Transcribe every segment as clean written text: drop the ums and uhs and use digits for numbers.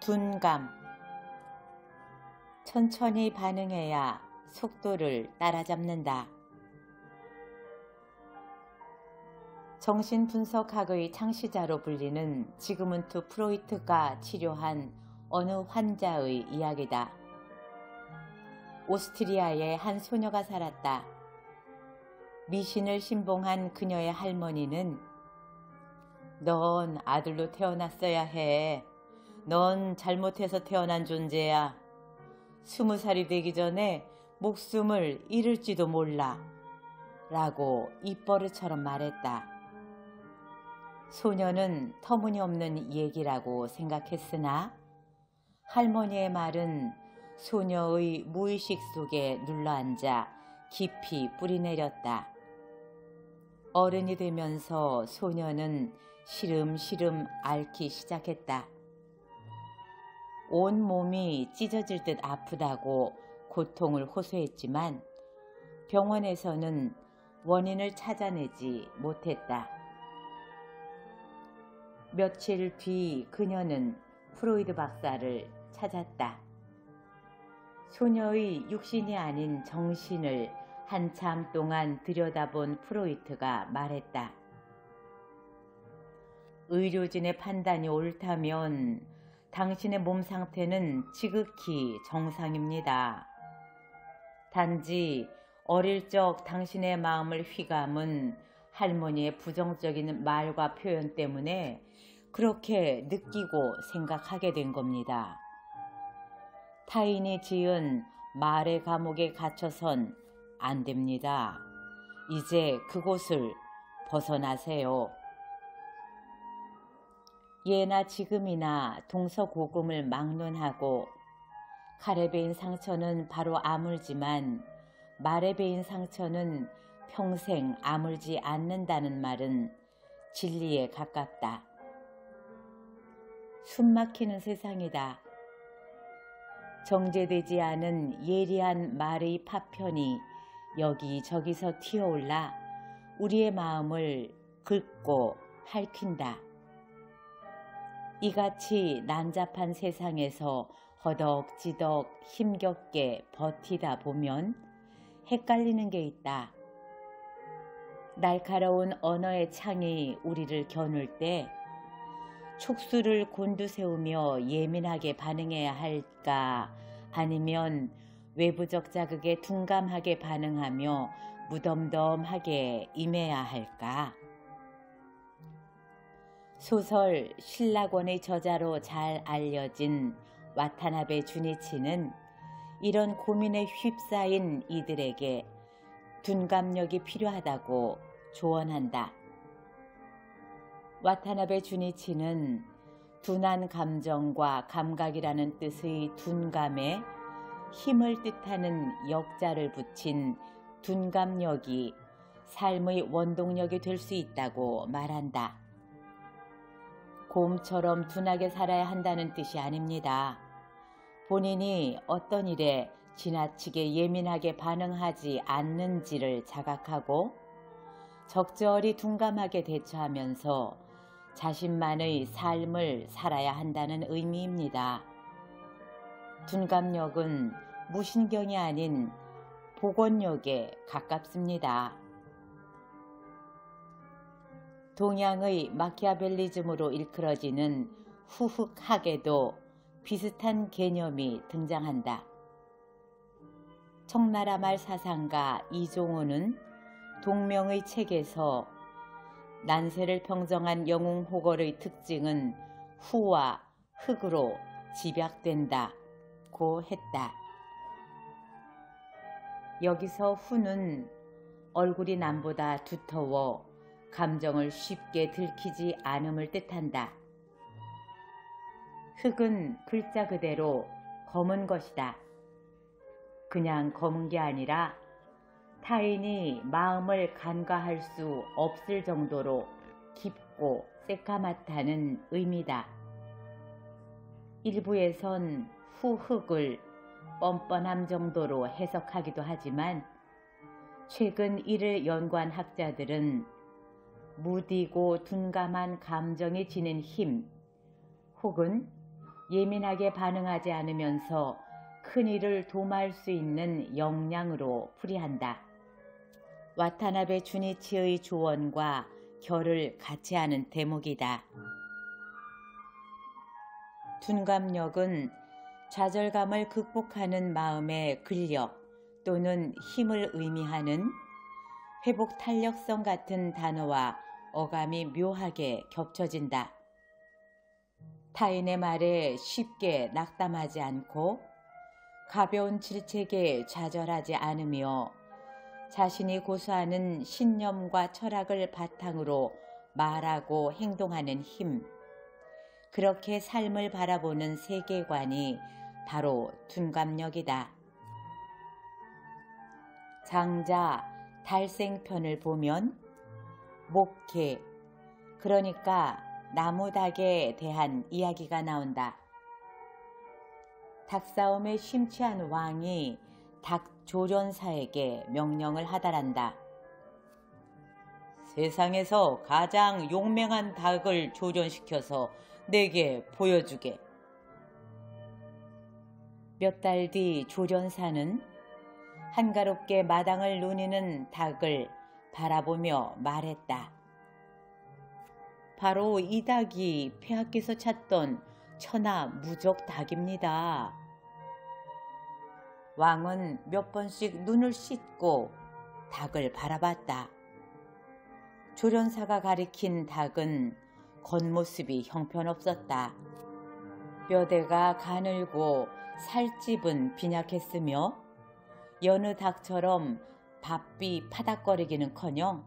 둔감. 천천히 반응해야 속도를 따라잡는다. 정신분석학의 창시자로 불리는 지그문트 프로이트가 치료한 어느 환자의 이야기다. 오스트리아에 한 소녀가 살았다. 미신을 신봉한 그녀의 할머니는 "넌 아들로 태어났어야 해. 넌 잘못해서 태어난 존재야. 20살이 되기 전에 목숨을 잃을지도 몰라." 라고 입버릇처럼 말했다. 소녀는 터무니없는 얘기라고 생각했으나 할머니의 말은 소녀의 무의식 속에 눌러앉아 깊이 뿌리내렸다. 어른이 되면서 소녀는 시름시름 앓기 시작했다. 온 몸이 찢어질 듯 아프다고 고통을 호소했지만 병원에서는 원인을 찾아내지 못했다. 며칠 뒤 그녀는 프로이드 박사를 찾았다. 소녀의 육신이 아닌 정신을 한참 동안 들여다본 프로이트가 말했다. 의료진의 판단이 옳다면 당신의 몸 상태는 지극히 정상입니다. 단지 어릴 적 당신의 마음을 휘감은 할머니의 부정적인 말과 표현 때문에 그렇게 느끼고 생각하게 된 겁니다. 타인이 지은 말의 감옥에 갇혀선 안 됩니다. 이제 그곳을 벗어나세요. 예나 지금이나 동서고금을 막론하고 칼에 베인 상처는 바로 아물지만 말에 베인 상처는 평생 아물지 않는다는 말은 진리에 가깝다. 숨막히는 세상이다. 정제되지 않은 예리한 말의 파편이 여기저기서 튀어올라 우리의 마음을 긁고 핥힌다. 이같이 난잡한 세상에서 허덕지덕 힘겹게 버티다 보면 헷갈리는 게 있다. 날카로운 언어의 창이 우리를 겨눌 때 촉수를 곤두세우며 예민하게 반응해야 할까, 아니면 외부적 자극에 둔감하게 반응하며 무덤덤하게 임해야 할까? 소설 신라권의 저자로 잘 알려진 와타나베 주니치는 이런 고민에 휩싸인 이들에게 둔감력이 필요하다고 조언한다. 와타나베 주니치는 둔한 감정과 감각이라는 뜻의 둔감에 힘을 뜻하는 역자를 붙인 둔감력이 삶의 원동력이 될 수 있다고 말한다. 곰처럼 둔하게 살아야 한다는 뜻이 아닙니다. 본인이 어떤 일에 지나치게 예민하게 반응하지 않는지를 자각하고 적절히 둔감하게 대처하면서 자신만의 삶을 살아야 한다는 의미입니다. 둔감력은 무신경이 아닌 복원력에 가깝습니다. 동양의 마키아벨리즘으로 일컬어지는 후흑학에도 비슷한 개념이 등장한다. 청나라 말 사상가 이종호는 동명의 책에서 난세를 평정한 영웅호걸의 특징은 후와 흑으로 집약된다고 했다. 여기서 후는 얼굴이 남보다 두터워 감정을 쉽게 들키지 않음을 뜻한다. 흑은 글자 그대로 검은 것이다. 그냥 검은 게 아니라 타인이 마음을 간과할 수 없을 정도로 깊고 새까맣다는 의미다. 일부에선 후흑을 뻔뻔함 정도로 해석하기도 하지만 최근 이를 연구한 학자들은 무디고 둔감한 감정이 지닌 힘 혹은 예민하게 반응하지 않으면서 큰일을 도모할 수 있는 역량으로 풀이한다. 와타나베 주니치의 조언과 결을 같이 하는 대목이다. 둔감력은 좌절감을 극복하는 마음의 근력 또는 힘을 의미하는 회복 탄력성 같은 단어와 어감이 묘하게 겹쳐진다. 타인의 말에 쉽게 낙담하지 않고 가벼운 질책에 좌절하지 않으며 자신이 고수하는 신념과 철학을 바탕으로 말하고 행동하는 힘, 그렇게 삶을 바라보는 세계관이 바로 둔감력이다. 장자 달생편을 보면 목회, 그러니까 나무닭에 대한 이야기가 나온다. 닭싸움에 심취한 왕이 닭 조련사에게 명령을 하달한다. 세상에서 가장 용맹한 닭을 조련시켜서 내게 보여주게. 몇 달 뒤 조련사는 한가롭게 마당을 누니는 닭을 바라보며 말했다. 바로 이 닭이 폐하께서 찾던 천하 무적 닭입니다. 왕은 몇 번씩 눈을 씻고 닭을 바라봤다. 조련사가 가리킨 닭은 겉모습이 형편없었다. 뼈대가 가늘고 살집은 빈약했으며 여느 닭처럼 밥비 파닥거리기는커녕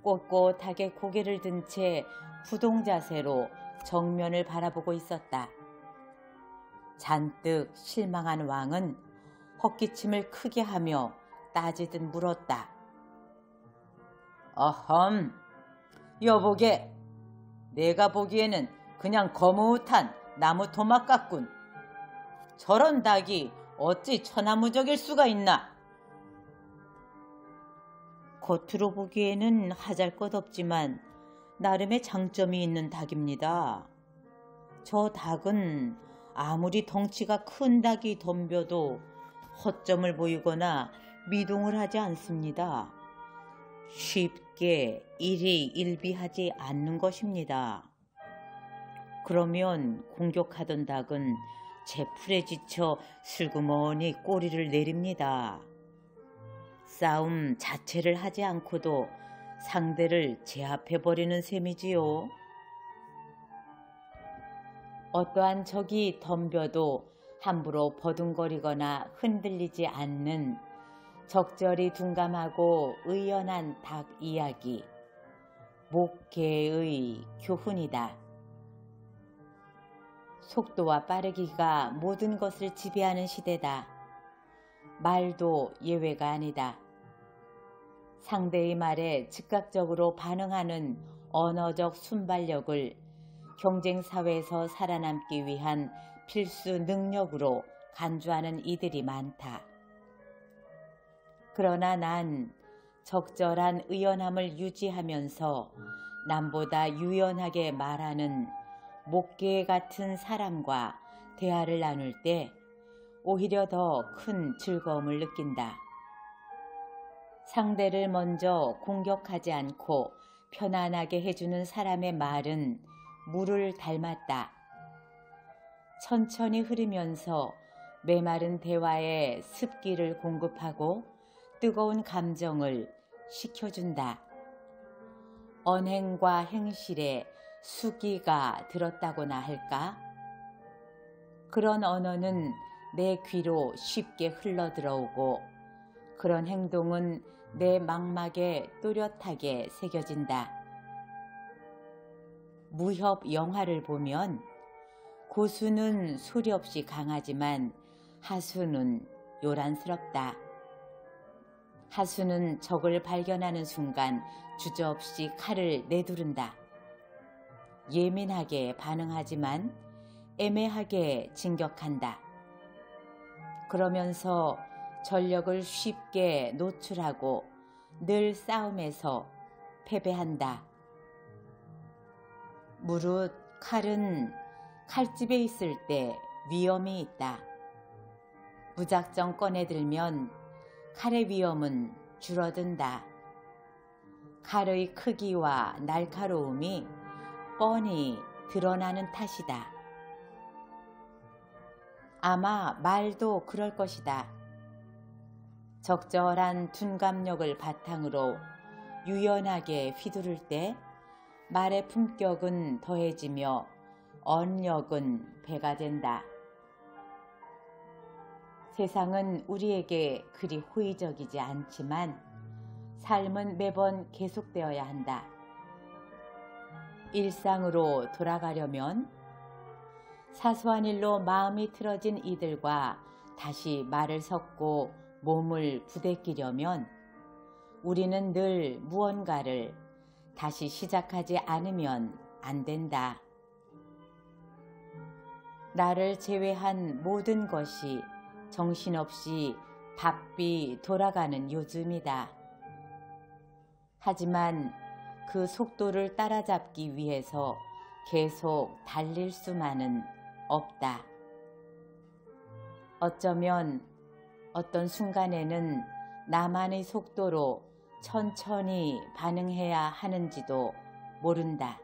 꼿꼿하게 고개를 든 채 부동자세로 정면을 바라보고 있었다. 잔뜩 실망한 왕은 헛기침을 크게 하며 따지듯 물었다. 어흠, 여보게, 내가 보기에는 그냥 거뭇한 나무 토막 같군. 저런 닭이 어찌 천하무적일 수가 있나? 겉으로 보기에는 하잘것없지만 나름의 장점이 있는 닭입니다. 저 닭은 아무리 덩치가 큰 닭이 덤벼도 허점을 보이거나 미동을 하지 않습니다. 쉽게 일희일비하지 않는 것입니다. 그러면 공격하던 닭은 제 풀에 지쳐 슬그머니 꼬리를 내립니다. 싸움 자체를 하지 않고도 상대를 제압해버리는 셈이지요. 어떠한 적이 덤벼도 함부로 버둥거리거나 흔들리지 않는 적절히 둔감하고 의연한 닭 이야기, 목계의 교훈이다. 속도와 빠르기가 모든 것을 지배하는 시대다. 말도 예외가 아니다. 상대의 말에 즉각적으로 반응하는 언어적 순발력을 경쟁사회에서 살아남기 위한 필수 능력으로 간주하는 이들이 많다. 그러나 난 적절한 의연함을 유지하면서 남보다 유연하게 말하는 목계 같은 사람과 대화를 나눌 때 오히려 더 큰 즐거움을 느낀다. 상대를 먼저 공격하지 않고 편안하게 해주는 사람의 말은 물을 닮았다. 천천히 흐르면서 메마른 대화에 습기를 공급하고 뜨거운 감정을 식혀준다. 언행과 행실에 수기가 들었다고나 할까? 그런 언어는 내 귀로 쉽게 흘러들어오고 그런 행동은 내 망막에 또렷하게 새겨진다. 무협 영화를 보면 고수는 소리 없이 강하지만 하수는 요란스럽다. 하수는 적을 발견하는 순간 주저없이 칼을 내두른다. 예민하게 반응하지만 애매하게 진격한다. 그러면서 전력을 쉽게 노출하고 늘 싸움에서 패배한다. 무릇 칼은 칼집에 있을 때 위험이 있다. 무작정 꺼내들면 칼의 위험은 줄어든다. 칼의 크기와 날카로움이 뻔히 드러나는 탓이다. 아마 말도 그럴 것이다. 적절한 둔감력을 바탕으로 유연하게 휘두를 때 말의 품격은 더해지며 언력은 배가 된다. 세상은 우리에게 그리 호의적이지 않지만 삶은 매번 계속되어야 한다. 일상으로 돌아가려면 사소한 일로 마음이 틀어진 이들과 다시 말을 섞고 몸을 부대끼려면 우리는 늘 무언가를 다시 시작하지 않으면 안 된다. 나를 제외한 모든 것이 정신없이 바삐 돌아가는 요즘이다. 하지만 그 속도를 따라잡기 위해서 계속 달릴 수만은 없다. 어쩌면 어떤 순간에는 나만의 속도로 천천히 반응해야 하는지도 모른다.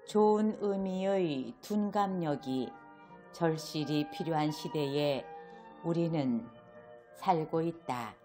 좋은 의미의 둔감력이 절실히 필요한 시대에 우리는 살고 있다.